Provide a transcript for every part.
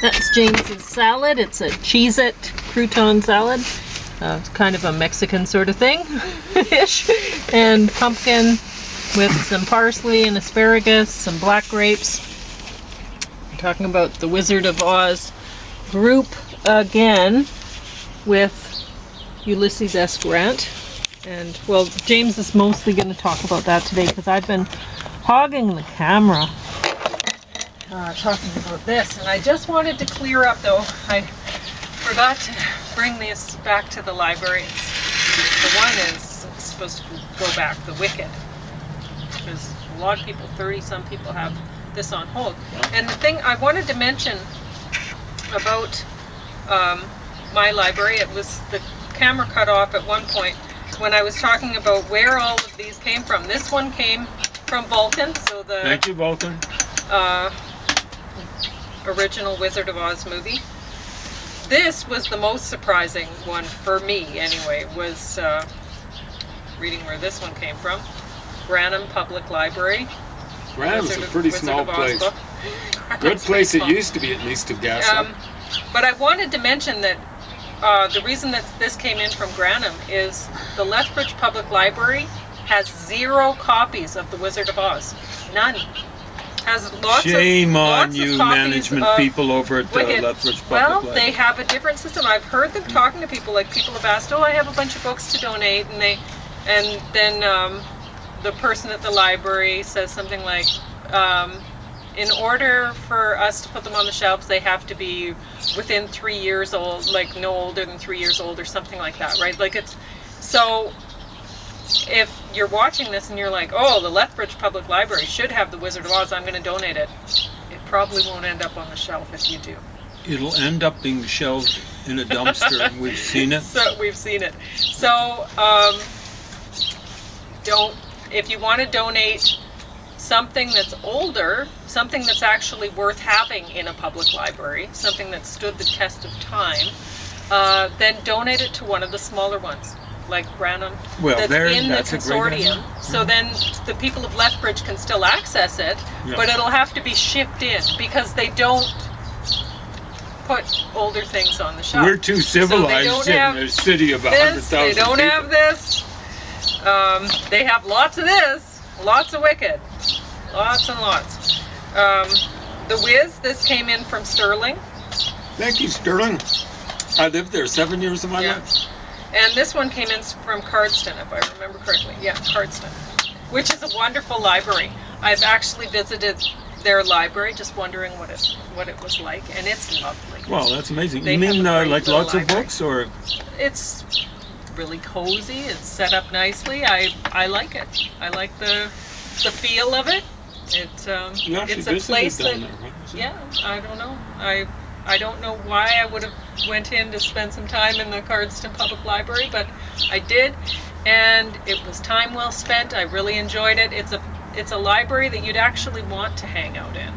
That's James's salad. It's a Cheez-It crouton salad. It's kind of a Mexican sort of thing-ish. And pumpkin with some parsley and asparagus, some black grapes. We're talking about the Wizard of Oz group again with Ulysses S. Grant. And, well, James is mostly going to talk about that today because I've been hogging the camera talking about this. And I just wanted to clear up, though. I forgot to bring this back to the library. The one is supposed to go back, The Wicked. Because a lot of people, 30-some people, have this on hold. And the thing I wanted to mention about my library, it was the camera cut off at one point when I was talking about where all of these came from. This one came from Vulcan, so the Thank you, Vulcan. Original Wizard of Oz movie. This was the most surprising one for me, anyway, was reading where this one came from. Granham Public Library. Granham's a pretty small place. Good place it used to be, at least, to gas up. But I wanted to mention that the reason that this came in from Granham is the Lethbridge Public Library has 0 copies of The Wizard of Oz. None. Has Shame on lots you, of copies management of people over at Wicked. Lethbridge Public Well, Library. they have a different system. I've heard them talking to people. Like, people have asked, "Oh, I have a bunch of books to donate," and then the person at the library says something like, in order for us to put them on the shelves, they have to be within 3 years old, like no older than 3 years old or something like that, right? Like, it's so. If you're watching this and you're like, oh, the Lethbridge Public Library should have The Wizard of Oz, I'm going to donate it. It probably won't end up on the shelf if you do. It'll end up being shelved in a dumpster, and we've seen it. So we've seen it. So if you want to donate something that's older, something that's actually worth having in a public library, something that stood the test of time, then donate it to one of the smaller ones, like Granham, that's in the consortium. So then the people of Lethbridge can still access it, but it'll have to be shipped in because they don't put older things on the shelf. We're too civilized in a city of 100,000 They don't people. have this. They have lots of this, lots of Wicked, lots and lots. The Wiz, this came in from Sterling. Thank you, Sterling. I lived there 7 years of my life. And this one came in from Cardston, if I remember correctly. Yeah, Cardston, which is a wonderful library. I've actually visited their library, just wondering what it was like, and it's lovely. Well, that's amazing. They you mean like lots library. of books, or? It's really cozy. It's set up nicely. I like it. I like the feel of it. It's a place that I don't know. I don't know why I would have went in to spend some time in the Cardston Public Library, but I did, and it was time well spent. I really enjoyed it. It's a library that you'd actually want to hang out in.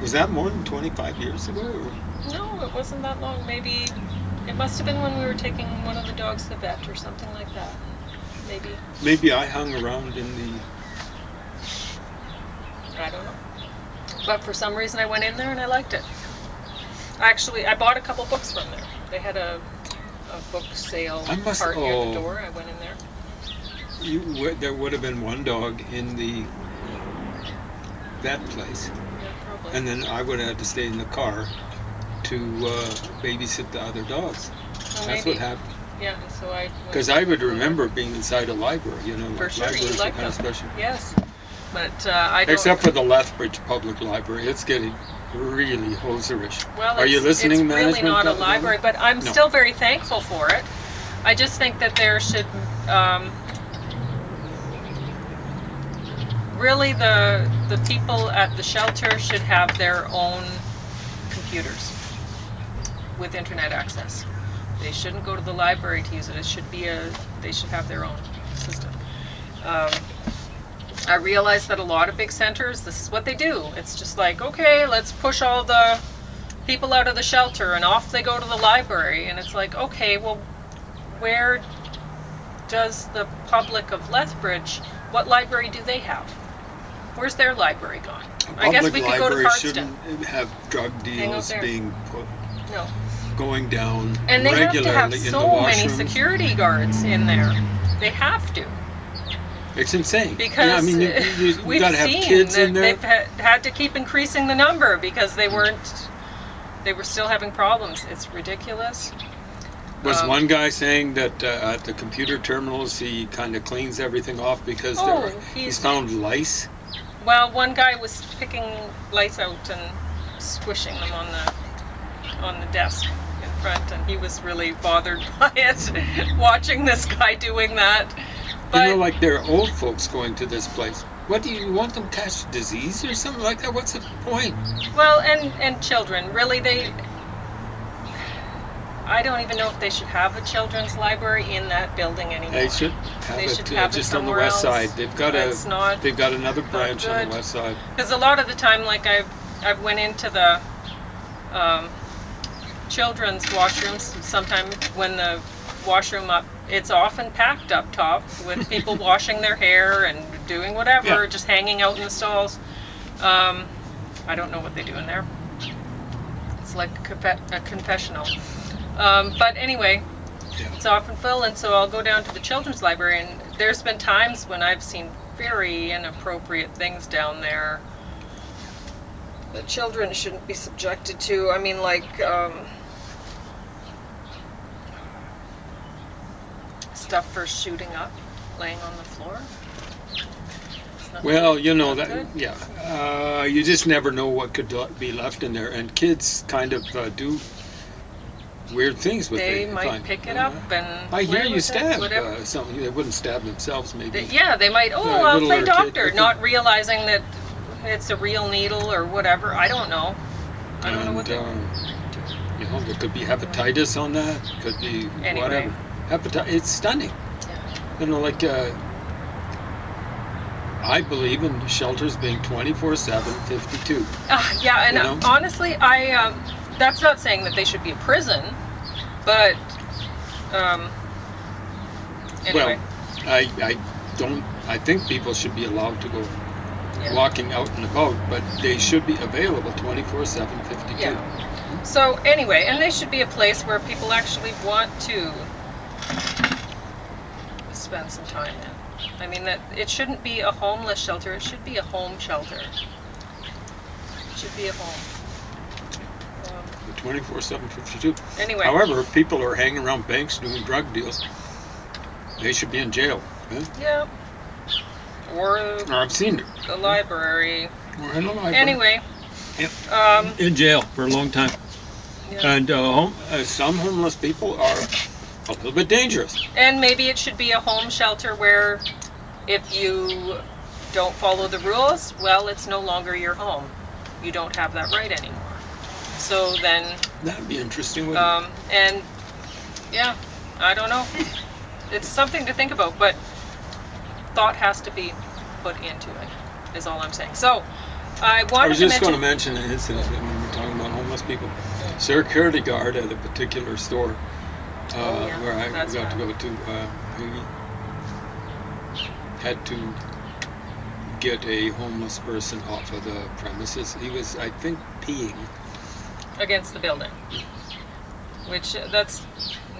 Was that more than 25 years ago? Or? No, it wasn't that long. Maybe it must have been when we were taking one of the dogs to the vet or something like that. Maybe I hung around in the... I don't know. But for some reason I went in there and I liked it. Actually, I bought a couple books from there. They had a book sale part near the door. I went in there. There would have been one dog in the vet place. Yeah, probably. And then I would have had to stay in the car to babysit the other dogs. That's what happened. Yeah, and so I... Because I would remember being inside a library, For sure, you libraries like are kind of them. special. Yes. But I don't... Except for the Lethbridge Public Library. It's getting really hoserish. Well, are you listening, it's management? really not a library, but I'm still very thankful for it. I just think that there should... really, the people at the shelter should have their own computers with internet access. They shouldn't go to the library to use it. It should be they should have their own system. I realize that a lot of big centers, this is what they do. It's just like, okay, let's push all the people out of the shelter and off they go to the library. And it's like, okay, well, where does the public of Lethbridge, what library do they have? Where's their library gone? I guess we Public could go to library Cardston. shouldn't have drug Hang out deals there. being put, No. going down And they have to regularly have in the so many washrooms. security guards in there. They have to. It's insane. Because yeah, I mean, you we've got to have seen kids that in there. they've had to keep increasing the number because they were still having problems. It's ridiculous. Was one guy saying that at the computer terminals he kind of cleans everything off because he's found lice? Well, one guy was picking lice out and squishing them on the desk in front, and he was really bothered by it, watching this guy doing that. But, like there are old folks going to this place. What do you want them to catch disease or something like that? What's the point? Well, and children, really, I don't even know if they should have a children's library in that building anymore. They should have it just on the somewhere west else. side. They've got another branch on the west side. Because a lot of the time, like I've went into the children's washrooms. Sometimes when the washroom it's often packed up top with people washing their hair and doing whatever, just hanging out in the stalls. I don't know what they do in there. It's like a confessional. But anyway, it's often full, and so I'll go down to the children's library, and there's been times when I've seen very inappropriate things down there that children shouldn't be subjected to. I mean, like stuff for shooting up, laying on the floor. Well, you just never know what could be left in there, and kids kind of do weird things with it. They might pick it up and I hear you stab whatever. something. They wouldn't stab themselves, maybe. They might. I'll play doctor, not realizing that it's a real needle or whatever. I don't know. I don't know what they there could be hepatitis on that. Could be whatever. Hepatitis. It's stunning. Yeah. I believe in shelters being 24/7, 52. And honestly, that's not saying that they should be a prison, but anyway. Well, I think people should be allowed to go walking out and about, but they should be available 24/7, 52. Yeah. So anyway, and they should be a place where people actually want to spend some time in. I mean, that it shouldn't be a homeless shelter, it should be a home shelter. It should be a home. 24/7, 52. Anyway. However, if people are hanging around banks doing drug deals, they should be in jail. Yeah. Or I've seen it. The library. Or in the library. Anyway. Yep. In jail for a long time. Yeah. And some homeless people are a little bit dangerous. And maybe it should be a home shelter where if you don't follow the rules, well, it's no longer your home. You don't have that right anymore. So then... That'd be interesting, wouldn't it? And, I don't know. It's something to think about, but thought has to be put into it, is all I'm saying. So, I was just going to mention an incident when we're talking about homeless people. Security guard at a particular store where I got to go to, he had to get a homeless person off of the premises. He was, I think, peeing against the building, which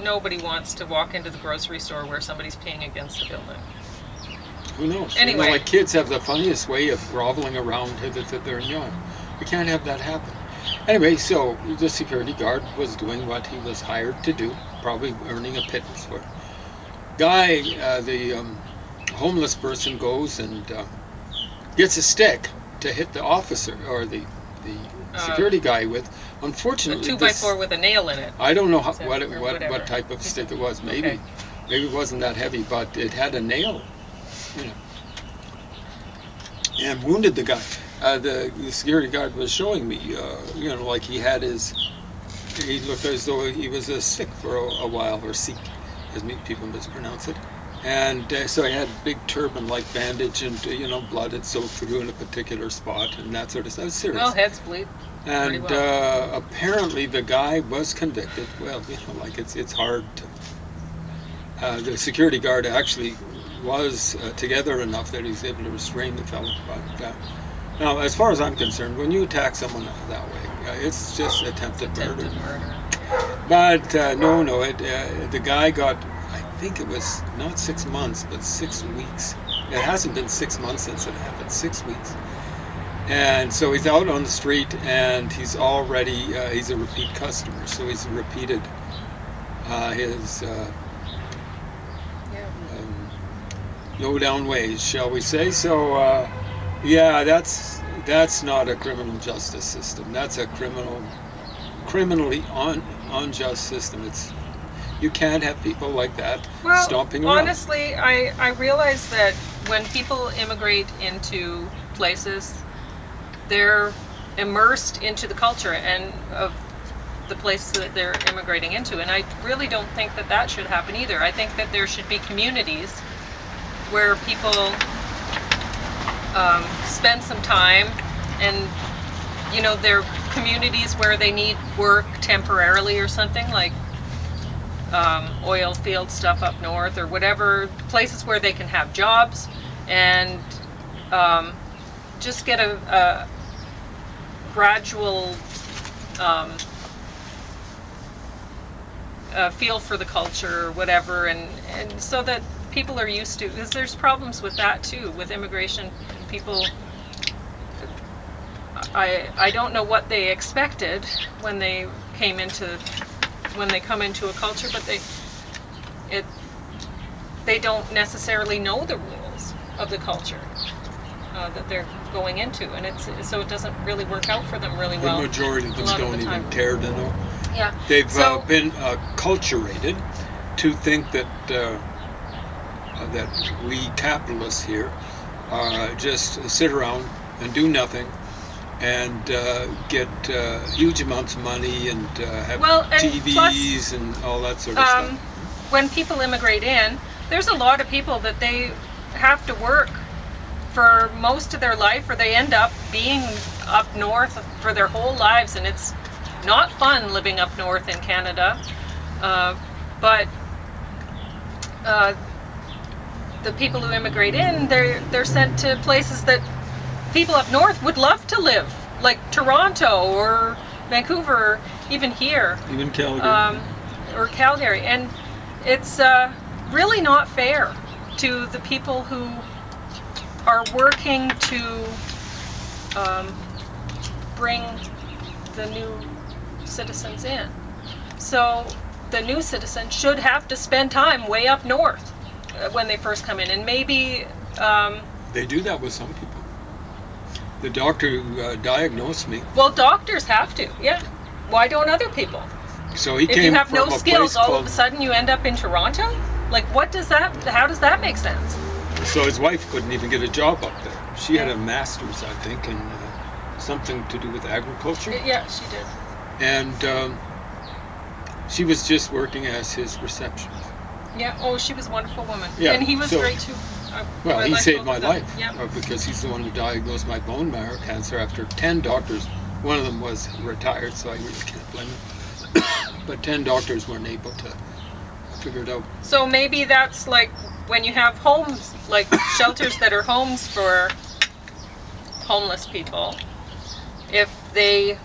nobody wants to walk into the grocery store where somebody's peeing against the building. Who knows? Anyway, like kids have the funniest way of groveling around that they're young. We can't have that happen. Anyway, so the security guard was doing what he was hired to do, probably earning a pittance for it. The homeless person goes and gets a stick to hit the officer or the security guy with. Unfortunately, a 2x4 with a nail in it. I don't know what type of stick it was. Maybe it wasn't that heavy, but it had a nail, and wounded the guy. The security guard was showing me, like he looked as though he was sick for a while, or Sikh, as people mispronounce it. And so he had a big turban-like bandage, and blood had soaked through in a particular spot, and that sort of stuff. It was serious. Well, heads bleed. And apparently the guy was convicted. Well, it's hard to... the security guard actually was together enough that he was able to restrain the fellow. But Now, as far as I'm concerned, when you attack someone that way, it's just attempted murder. But the guy got, I think it was not 6 months, but 6 weeks. It hasn't been 6 months since it happened, 6 weeks. And so he's out on the street, and he's already, he's a repeat customer, so he's repeated his low down ways, shall we say. So, yeah, that's not a criminal justice system. That's a criminally unjust system. You can't have people like that stomping around. Honestly, I realize that when people immigrate into places, they're immersed into the culture and of the places that they're immigrating into, and I really don't think that should happen either. I think that there should be communities where people spend some time, and there are communities where they need work temporarily or something, like oil field stuff up north or whatever, places where they can have jobs and just get a gradual feel for the culture or whatever, and so that people are used to, because there's problems with that too, with immigration. People, I don't know what they expected when they come into a culture, but they don't necessarily know the rules of the culture that they're going into, and so it doesn't really work out for them really well. The majority of them don't even care to know. Yeah. They've been acculturated to think that we capitalists here just sit around and do nothing and get huge amounts of money and have TVs plus, and all that sort of stuff. When people immigrate in, there's a lot of people that they have to work for most of their life, or they end up being up north for their whole lives, and it's not fun living up north in Canada. But the people who immigrate in, they're sent to places that people up north would love to live, like Toronto or Vancouver, or even here. Even Calgary. Or Calgary. And it's really not fair to the people who are working to bring the new citizens in. So the new citizens should have to spend time way up north when they first come in, and maybe they do that with some people. The doctor who diagnosed me. Well, doctors have to, yeah. Why don't other people? So he if came you have from no a skills, place all called, of a sudden you end up in Toronto? Like, how does that make sense? So his wife couldn't even get a job up there. She had a master's, I think, in something to do with agriculture. Yeah, she did. And she was just working as his receptionist. Yeah, oh, she was a wonderful woman. Yeah, and he was great too. Well, he saved my life. Yeah. Because he's the one who diagnosed my bone marrow cancer after 10 doctors. One of them was retired, so I really can't blame him. But 10 doctors weren't able to figure it out. So maybe that's like when you have homes, like shelters that are homes for homeless people. If they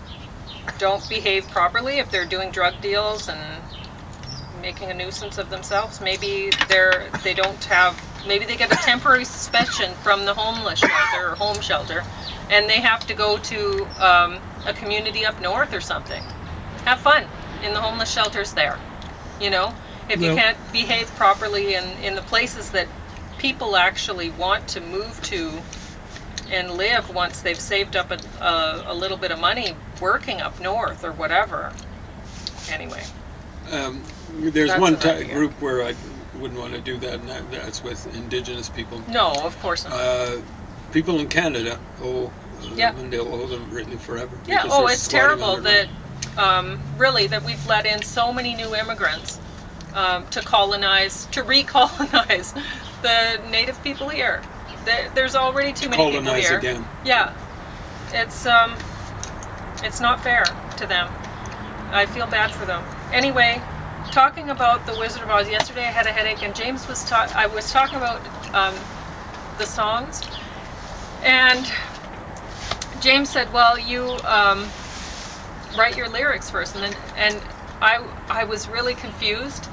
don't behave properly, if they're doing drug deals and making a nuisance of themselves, maybe they get a temporary suspension from the homeless shelter or home shelter, and they have to go to a community up north or something. Have fun in the homeless shelters there. If you can't behave properly in the places that people actually want to move to and live once they've saved up a little bit of money working up north or whatever. Anyway. There's one group where I wouldn't want to do that, and that's with Indigenous people. No, of course not. People in Canada, and they'll owe them really forever. Yeah, it's terrible that really that we've let in so many new immigrants to recolonize the native people here. There's already too many people here. Again. Yeah, it's not fair to them. I feel bad for them. Anyway, talking about the Wizard of Oz. Yesterday I had a headache, and James was I was talking about the songs, and James said, well, you write your lyrics first, and I was really confused,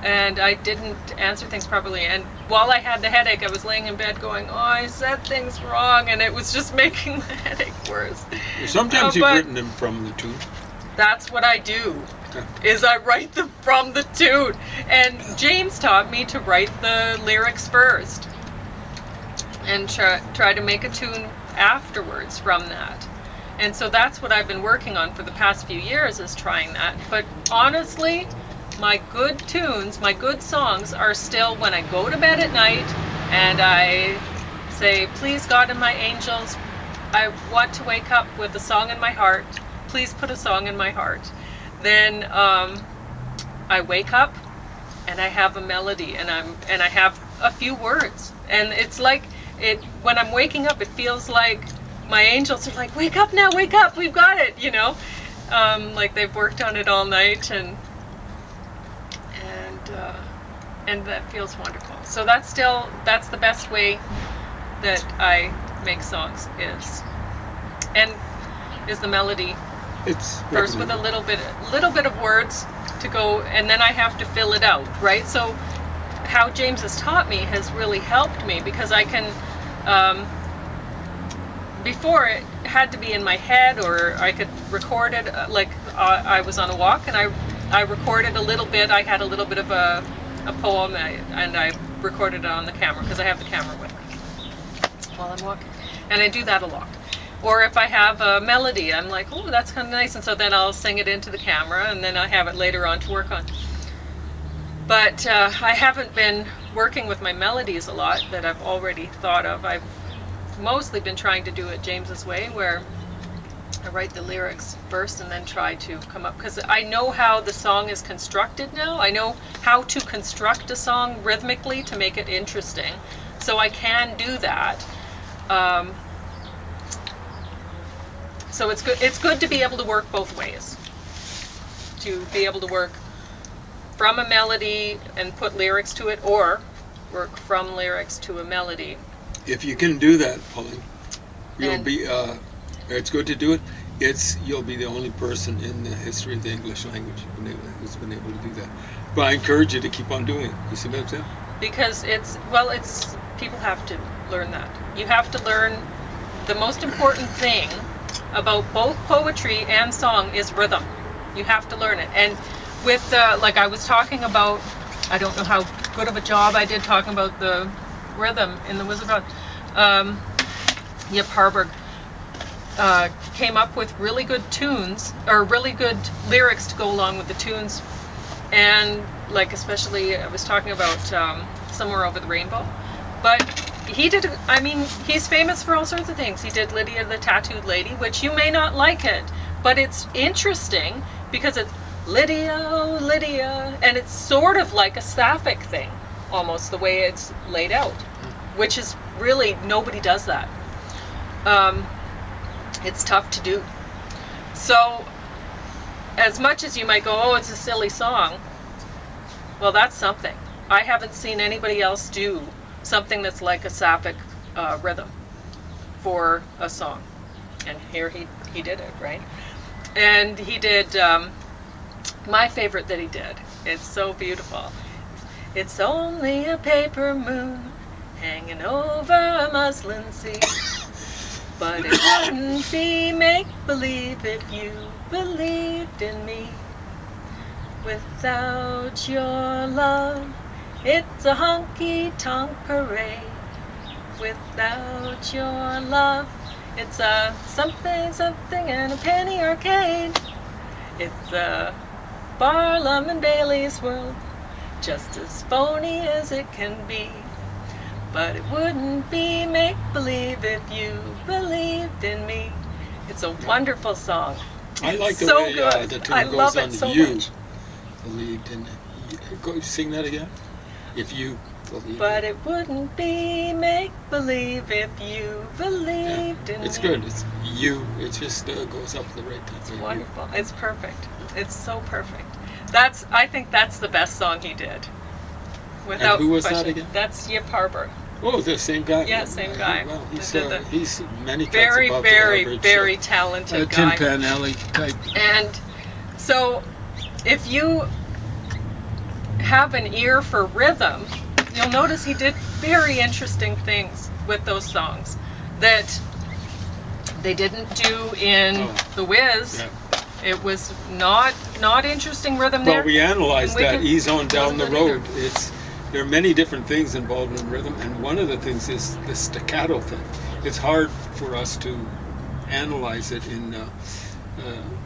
and I didn't answer things properly. And while I had the headache, I was laying in bed going, oh, I said things wrong, and it was just making the headache worse. Sometimes you've written them from the tune. That's what I do, is I write them from the tune. And James taught me to write the lyrics first and try to make a tune afterwards from that. And so that's what I've been working on for the past few years, is trying that. But honestly, my good tunes, my good songs are still when I go to bed at night and I say, please God and my angels, I want to wake up with a song in my heart. Please put a song in my heart. Then I wake up and I have a melody, and I have a few words. And it's like, when I'm waking up, it feels like my angels are like, wake up now, wake up, we've got it, you know? Like they've worked on it all night, and that feels wonderful. So that's the best way that I make songs, is the melody. It's first with a little bit of words to go, and then I have to fill it out, right? So how James has taught me has really helped me, because I can, before it had to be in my head, or I could record it, like I was on a walk and I recorded a little bit. I had a little bit of a poem, and I recorded it on the camera, because I have the camera with me while I'm walking, and I do that a lot. Or if I have a melody, I'm like, oh, that's kind of nice, and so then I'll sing it into the camera, and then I have it later on to work on. But I haven't been working with my melodies a lot that I've already thought of. I've mostly been trying to do it James's way, where I write the lyrics first and then try to come up, because I know how the song is constructed now. I know how to construct a song rhythmically to make it interesting, so I can do that. So it's good to be able to work both ways, to be able to work from a melody and put lyrics to it, or work from lyrics to a melody. If you can do that, Pauline, you'll be. It's good to do it. You'll be the only person in the history of the English language who's been able to do that. But I encourage you to keep on doing it. You see what I'm saying? Because people have to learn that. You have to learn the most important thing about both poetry and song is rhythm. You have to learn it. And with like I was talking about, I don't know how good of a job I did talking about the rhythm in the Wizard of Oz. Yip Harburg came up with really good tunes, or really good lyrics to go along with the tunes. And like, especially I was talking about Somewhere Over the Rainbow. But he's famous for all sorts of things. He did Lydia the Tattooed Lady, which you may not like it, but it's interesting because it's Lydia, oh Lydia, and it's sort of like a sapphic thing, almost the way it's laid out, which is really, nobody does that. It's tough to do. So as much as you might go, oh, it's a silly song, well, that's something. I haven't seen anybody else do something that's like a sapphic rhythm for a song. And here he did it, right? And he did my favorite that he did. It's so beautiful. It's only a paper moon hanging over a muslin sea, but it wouldn't be make-believe if you believed in me. Without your love, it's a honky-tonk parade. Without your love, it's a something, something and a penny arcade. It's a Barnum and Bailey's world, just as phony as it can be. But it wouldn't be make-believe if you believed in me. It's a wonderful song. I like the so way good. the tune I goes love on it so you. much. Believed in it. Go sing that again. If you believe. But it wouldn't be make-believe if you believed in me. It's good. It's you. It just goes up the right time. It's wonderful. It's perfect. It's so perfect. I think that's the best song he did. Without and who was question. that again? That's Yip Harburg. Oh, the same guy. Yeah, same guy. Well, The- he's many cuts Very, above very, the average. very talented Tin guy. Pan Alley type. And so, if you have an ear for rhythm, you'll notice he did very interesting things with those songs that they didn't do in The Wiz. Yeah. It was not interesting rhythm there. Well, we analyzed And we that. can- Ease on down the wasn't good road. There are many different things involved in rhythm, and one of the things is the staccato thing. It's hard for us to analyze it in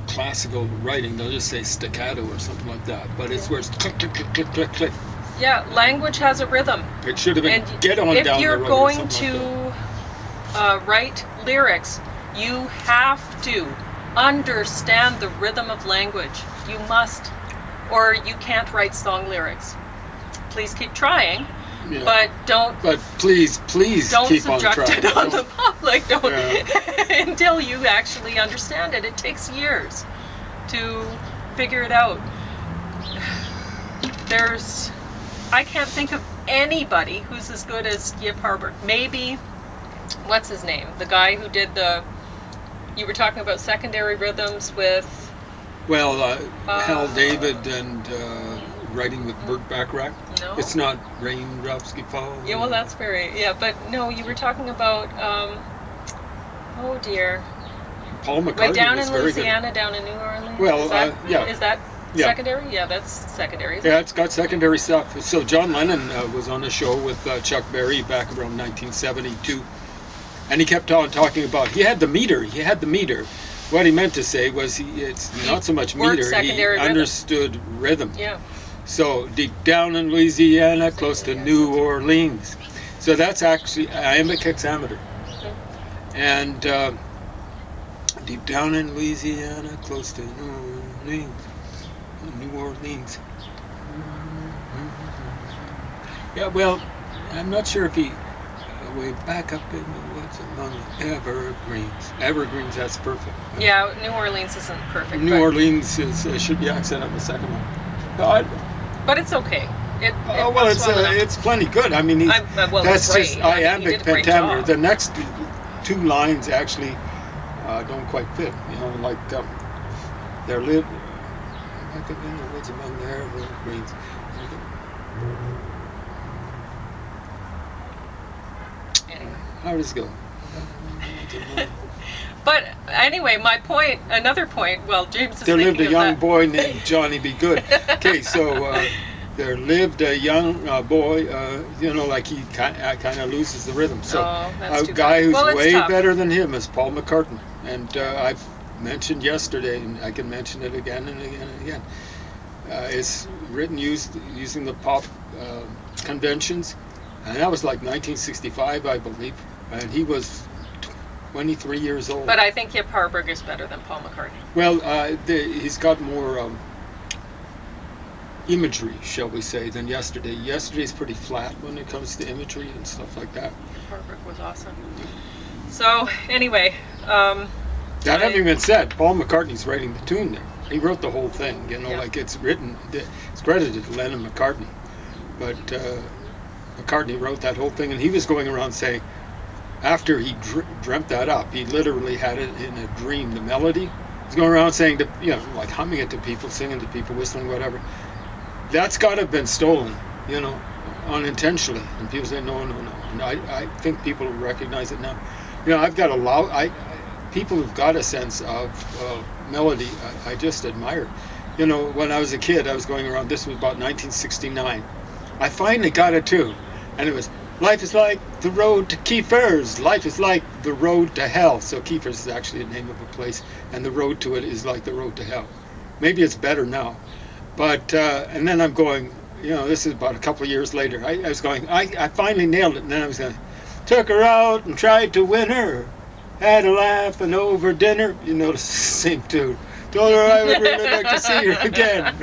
classical writing. They'll just say staccato or something like that, but it's where it's click, click, click, click, click, click. Yeah, language has a rhythm. It should have been And get on if down you're the road. going or something like to write lyrics, you have to understand the rhythm of language. You must, or you can't write song lyrics. Please keep trying, that. Yeah. but don't please don't keep on subject trying. it on the public. Don't Yeah. until you actually understand it. It takes years to figure it out. I can't think of anybody who's as good as Yip Harburg. Maybe, what's his name? The guy who did you were talking about secondary rhythms with... Well, Hal David and writing with Burt Bacharach. No? It's not Raindrops Keep Falling. Yeah, well, that's but no, you were talking about, oh dear. Paul McCartney Way down was in very Louisiana, down in New Orleans. Well, is that, yeah. Is that Yeah. secondary? Yeah, that's secondary. good. Yeah, it's got secondary stuff. So John Lennon was on a show with Chuck Berry back around 1972, and he kept on talking about he had the meter. What he meant to say was it's not so much worked meter. He secondary rhythm. understood rhythm. Yeah. So deep down in Louisiana, close to New Orleans. So that's actually iambic hexameter. And deep down in Louisiana, close to New Orleans. Yeah, well, I'm not sure if he way back up in the woods among the evergreens. Evergreens, that's perfect. Yeah, New Orleans isn't perfect. New Orleans should be accent on the second one. But it's okay. It's plenty good. I mean, that's it's just great. I mean, he iambic did a great pentameter. job. The next two lines actually don't quite fit. Like there lived back up in the woods among the evergreens. Anyway. How does it go? But anyway, another point, well, James is There lived thinking a of young that. boy named Johnny Be Good. Okay, so there lived a young boy, like he kind of loses the rhythm. So that's a too guy bad. who's Well, it's way tough. better than him is Paul McCartney. And I've mentioned yesterday, and I can mention it again and again and again. It's written using the pop conventions. And that was like 1965, I believe. And he was 23 years old. But I think Yip Harburg is better than Paul McCartney. Well, he's got more imagery, shall we say, than yesterday. Yesterday's pretty flat when it comes to imagery and stuff like that. Harburg was awesome. So anyway, That having been said, Paul McCartney's writing the tune there. He wrote the whole thing, Yeah. like it's written. It's credited to Lennon McCartney, but McCartney wrote that whole thing, and he was going around saying, after he dreamt that up, he literally had it in a dream. The melody, he's going around saying to like humming it to people, singing to people, whistling, whatever. That's got to have been stolen, unintentionally. And people say no. And I think people recognize it now. I've got people who've got a sense of melody. I just admire. When I was a kid, I was going around. This was about 1969. I finally got it too, and it was. Life is like the road to Keefer's. Life is like the road to hell. So Keefer's is actually the name of a place, and the road to it is like the road to hell. Maybe it's better now. But, and then I'm going, this is about a couple of years later. I was going, I finally nailed it. And then I was going, took her out and tried to win her. Had a laugh and over dinner. You notice the same tune. Told her I would really like to see her again.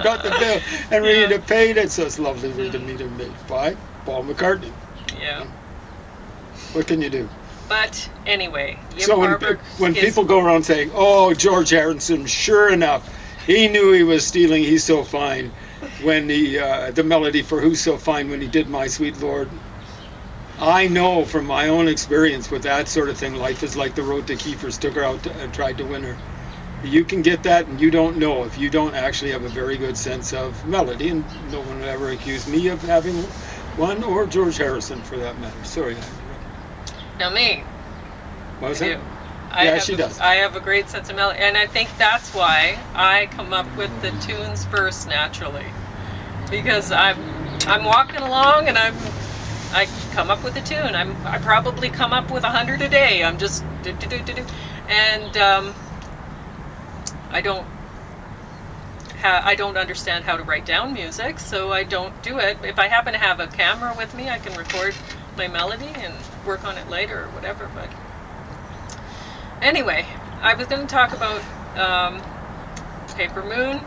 Got the bill. And Rita paid it. So it's lovely to meet her made by Paul McCartney. yeah. What can you do? But anyway, Yip So Harburg when is- people go around saying, "Oh, George Harrison, sure enough, he knew he was stealing. He's so fine," when the melody for "Who's So Fine" when he did "My Sweet Lord," I know from my own experience with that sort of thing, Life is Like the Road to Kiefer's took her out and tried to win her. You can get that, and you don't know if you don't actually have a very good sense of melody, and no one would ever accuse me of having one, or George Harrison for that matter. Sorry. Now me, What was I that? do. Yeah, she does. I have a great sense of melody, and I think that's why I come up with the tunes first naturally, because I'm walking along and I come up with a tune. I probably come up with 100 a day. I'm just do, and I don't understand how to write down music, so I don't do it. If I happen to have a camera with me, I can record my melody and work on it later or whatever. But anyway, I was going to talk about Paper Moon.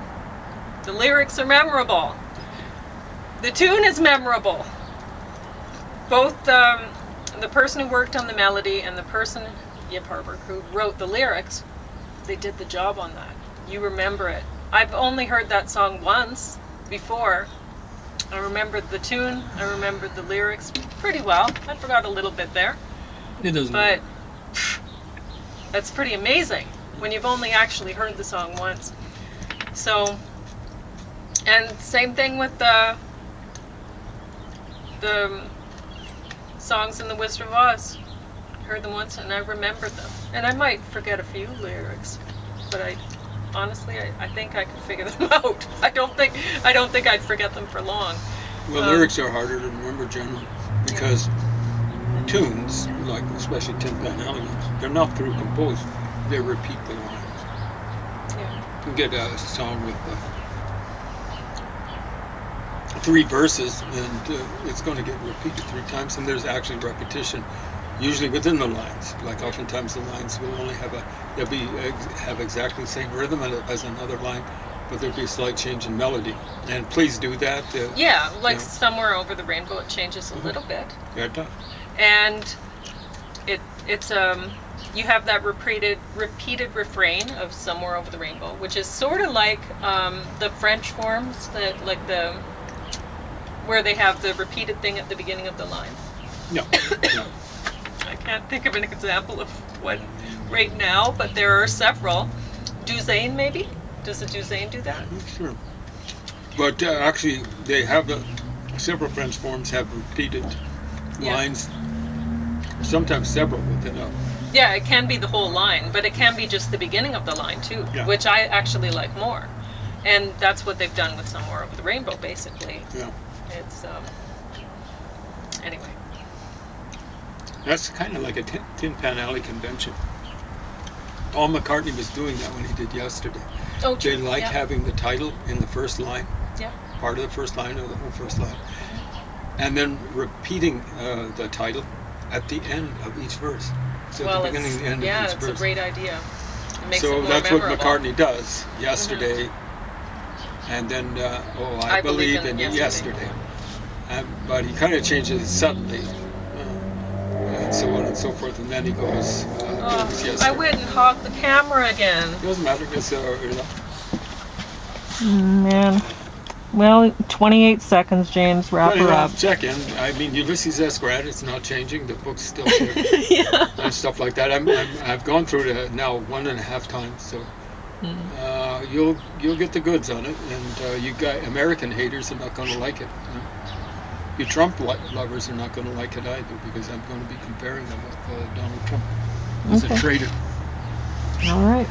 The lyrics are memorable. The tune is memorable. Both the person who worked on the melody and the person, Yip Harburg, who wrote the lyrics, they did the job on that. You remember it. I've only heard that song once before. I remembered the tune. I remembered the lyrics pretty well. I forgot a little bit there. It doesn't But matter. that's pretty amazing when you've only actually heard the song once. So, and same thing with the songs in The Wizard of Oz. Heard them once and I remembered them. And I might forget a few lyrics, but honestly, I think I can figure them out. I don't think I'd forget them for long. Well, lyrics are harder to remember generally because tunes, like especially Tin Pan Alley, they're not through composed. They repeat the lines. Yeah. You can get a song with 3 verses, and it's going to get repeated 3 times, and there's actually repetition, usually within the lines. Like oftentimes the lines will only have have exactly the same rhythm as another line, but there'll be a slight change in melody. And please do that. Yeah, like Somewhere Over the Rainbow, it changes a little bit. Yeah, it does. And it's you have that repeated refrain of Somewhere Over the Rainbow, which is sort of like the French forms that where they have the repeated thing at the beginning of the line. No. I can't think of an example of what right now, but there are several. Douzaine, maybe? Does a douzaine do that? Sure. But actually, they have several French forms have repeated lines, sometimes several within a. Yeah, it can be the whole line, but it can be just the beginning of the line too, which I actually like more. And that's what they've done with Somewhere Over the Rainbow, basically. Yeah. It's anyway. That's kind of like a Tin Pan Alley convention. Paul McCartney was doing that when he did Yesterday. Oh, true. They like having the title in the first line, part of the first line or the whole first line, and then repeating the title at the end of each verse. So at the beginning and end of each verse. It's a great idea. It makes it So more that's memorable. what McCartney does. Yesterday, and then I believe in yesterday. But he kind of changes it suddenly, and so on and so forth. And then he goes, yesterday. I went and hogged the camera again. It doesn't matter. It's Man. Well, 28 seconds, James. Wrap her up. Check in. I mean, Ulysses S. Grant, it's not changing. The book's still here. And stuff like that. I've gone through it now 1.5 times, so you'll get the goods on it. And you got American haters are not going to like it. You Trump lovers are not going to like it either, because I'm going to be comparing them with Donald Trump as a traitor. All right.